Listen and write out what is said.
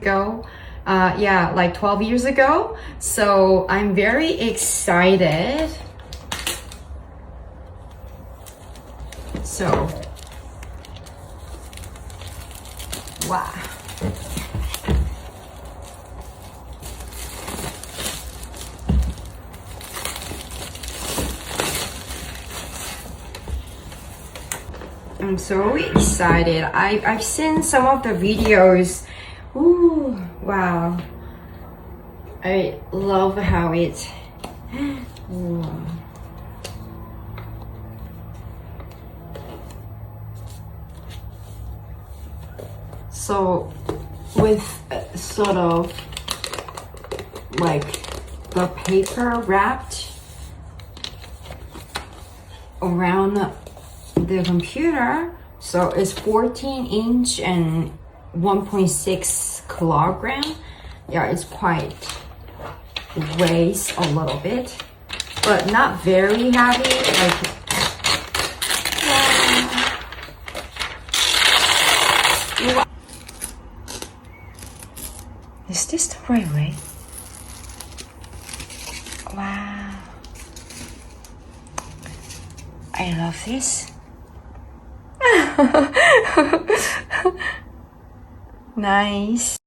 ago. Yeah, like 12 years ago. So I'm very excited. So, wow. I'm so excited. I've seen some of the videos. Ooh, wow. I love how it. Ooh. So with sort of like the paper wrapped around the computer, so it's 14-inch and 1.6 kilogram. Yeah, it's quite weighs a little bit, but not very heavy. Like, yeah. Is this the right way? Wow, I love this. Nice.